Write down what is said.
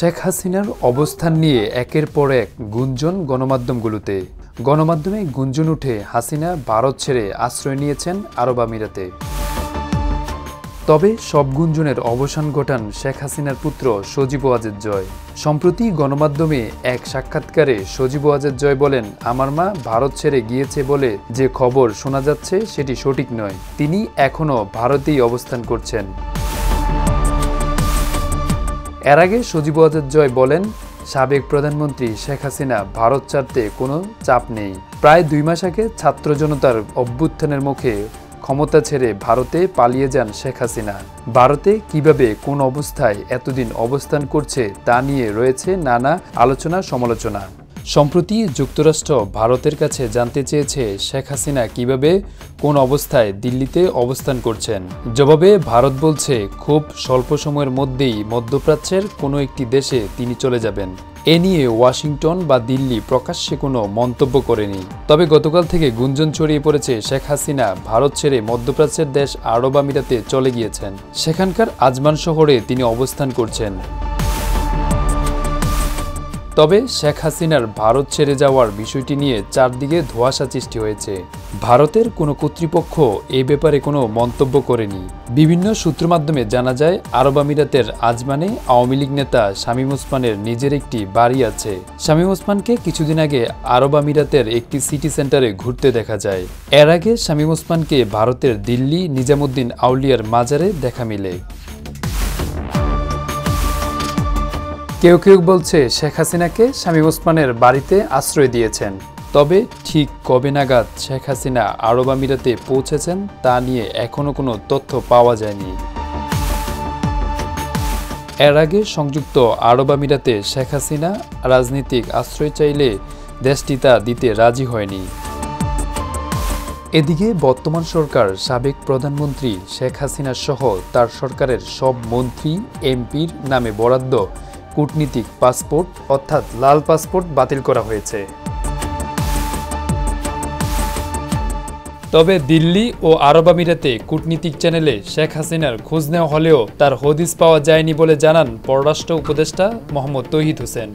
শেখ হাসিনার অবস্থান নিয়ে একের পর এক গুঞ্জন গণমাধ্যমগুলোতে। গণমাধ্যমে গুঞ্জন উঠে হাসিনা ভারত ছেড়ে আশ্রয় নিয়েছেন আরব আমিরাতে। তবে সব গুঞ্জনের অবসান ঘটান শেখ হাসিনার পুত্র সজীব ওয়াজেদ জয়। সম্প্রতি গণমাধ্যমে এক সাক্ষাৎকারে সজীব ওয়াজেদ জয় বলেন, আমার মা ভারত ছেড়ে গিয়েছে বলে যে খবর শোনা যাচ্ছে সেটি সঠিক নয়। তিনি এখনও ভারতেই অবস্থান করছেন। এর আগে সজীব ওয়াজেদ জয় বলেন, সাবেক প্রধানমন্ত্রী শেখ হাসিনা ভারত ছাড়তে কোনো চাপ নেই। প্রায় 2 মাস আগে ছাত্র জনতার অভ্যুত্থানের মুখে ক্ষমতা ছেড়ে ভারতে পালিয়ে যান শেখ হাসিনা। ভারতে কিভাবে কোন অবস্থায় এতদিন অবস্থান করছে তা নিয়ে রয়েছে নানা আলোচনা সমালোচনা। সম্প্রতি যুক্তরাষ্ট্র ভারতের কাছে জানতে চেয়েছে শেখ হাসিনা কিভাবে কোন অবস্থায় দিল্লিতে অবস্থান করছেন। জবাবে ভারত বলছে খুব স্বল্প সময়ের মধ্যেই মধ্যপ্রাচ্যের কোনো একটি দেশে তিনি চলে যাবেন। এ নিয়ে ওয়াশিংটন বা দিল্লি প্রকাশ্যে কোনো মন্তব্য করেনি। তবে গতকাল থেকে গুঞ্জন ছড়িয়ে পড়েছে শেখ হাসিনা ভারত ছেড়ে মধ্যপ্রাচ্যের দেশ আরব আমিরাতে চলে গিয়েছেন। সেখানকার আজমান শহরে তিনি অবস্থান করছেন। তবে শেখ হাসিনার ভারত ছেড়ে যাওয়ার বিষয়টি নিয়ে চারদিকে ধোঁয়াশা সৃষ্টি হয়েছে। ভারতের কোনো কর্তৃপক্ষ এ ব্যাপারে কোনো মন্তব্য করেনি। বিভিন্ন সূত্র মাধ্যমে জানা যায়, আরব আমিরাতের আজমানে আওয়ামী লীগ নেতা শামীম ওসমানের নিজের একটি বাড়ি আছে। শামীম ওসমানকে কিছুদিন আগে আরব আমিরাতের একটি সিটি সেন্টারে ঘুরতে দেখা যায়। এর আগে শামীম ওসমানকে ভারতের দিল্লি নিজামুদ্দিন আউলিয়ার মাজারে দেখা মিলে। কেউ কেউ বলছে শেখ হাসিনাকে শামীম ওসমানের বাড়িতে আশ্রয় দিয়েছেন। তবে ঠিক কবে নাগাদ শেখ হাসিনা আরব আমিরাতে পৌঁছেছেন তা নিয়ে এখনও কোনো তথ্য পাওয়া যায়নি। এর আগে সংযুক্ত আরব আমিরাতে শেখ হাসিনা রাজনৈতিক আশ্রয় চাইলে দেশটি তা দিতে রাজি হয়নি। এদিকে বর্তমান সরকার সাবেক প্রধানমন্ত্রী শেখ হাসিনা সহ তার সরকারের সব মন্ত্রী এমপির নামে বরাদ্দ কূটনীতিক পাসপোর্ট অর্থাৎ লাল পাসপোর্ট বাতিল করা হয়েছে। তবে দিল্লি ও আরব আমিরাতে কূটনীতিক চ্যানেলে শেখ হাসিনার খোঁজ নেওয়া হলেও তার হদিস পাওয়া যায়নি বলে জানান পররাষ্ট্র উপদেষ্টা মোহাম্মদ তৌহিদ হোসেন।